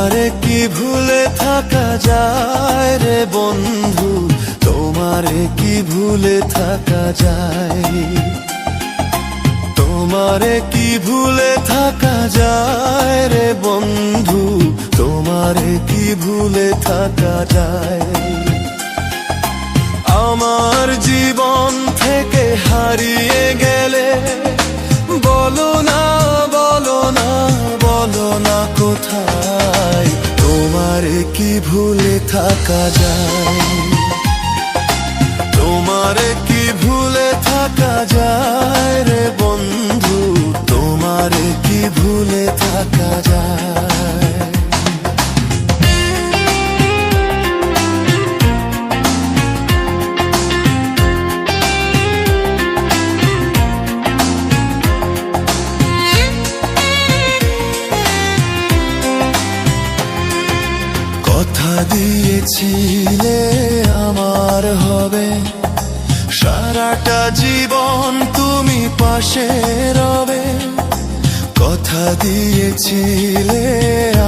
তোমারে কি ভুলে থাকা যায় রে বন্ধু, তোমারে কি ভুলে থাকা যায়, তোমারে কি ভুলে থাকা যায় রে বন্ধু, তোমারে কি ভুলে থাকা যায়। আমার জীবন থেকে হারিয়ে গেলে বলো না, বলো না, বলো না কোথায়, তোমারে কি ভুলে থাকা যায়, তোমারে কি ভুলে থাকা যায় রে বন্ধু, তোমারে কি ভুলে থাকা যায়। কথা দিয়েছিলে আমার হবে, সারাটা জীবন তুমি পাশে রবে। কথা দিয়েছিলে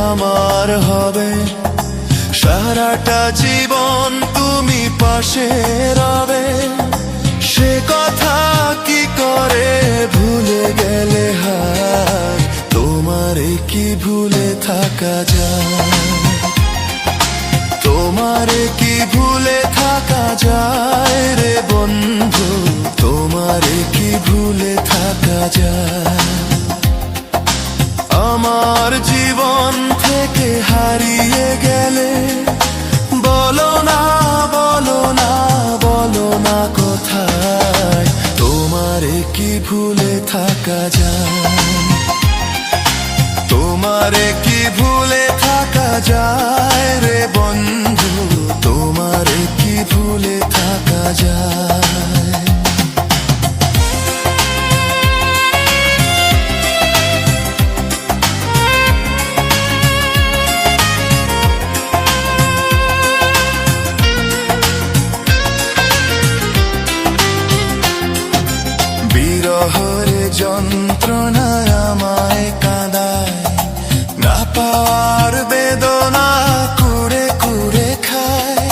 আমার হবে, সারাটা জীবন তুমি পাশে রবে। সে কথা কি করে ভুলে গেলে হায়, তোমারে কি ভুলে থাকা যায়, তোমারে কি ভুলে থাকা যায় রে বন্ধু, তোমারে কি ভুলে থাকা যায়। আমার জীবন থেকে হারিয়ে গেলে বলো না, বলো না, বলো না কোথায়, তোমারে কি ভুলে থাকা যায়, তোমারে কি ভুলে থাকা যায় রে বন্ধু, তোমারে কি ভুলে থাকা যায়। বিরহের যন্ত্রণায় আমায় কাঁদায়, না পাওয়ার বেদনা কুড়ে কুড়ে খায়।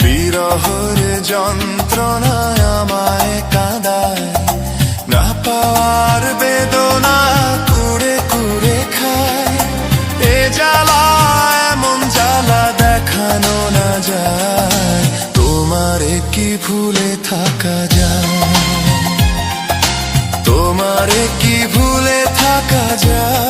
বিরহের যন্ত্রণায় আমায় কাঁদায়, না পাওয়ার বেদনা কুড়ে কুড়ে খায়। এ জ্বালা এমন জ্বালা দেখানো না যায়, তোমারে কি ভুলে থাকা যায়, তোমারে কি ভুলে থাকা যায়।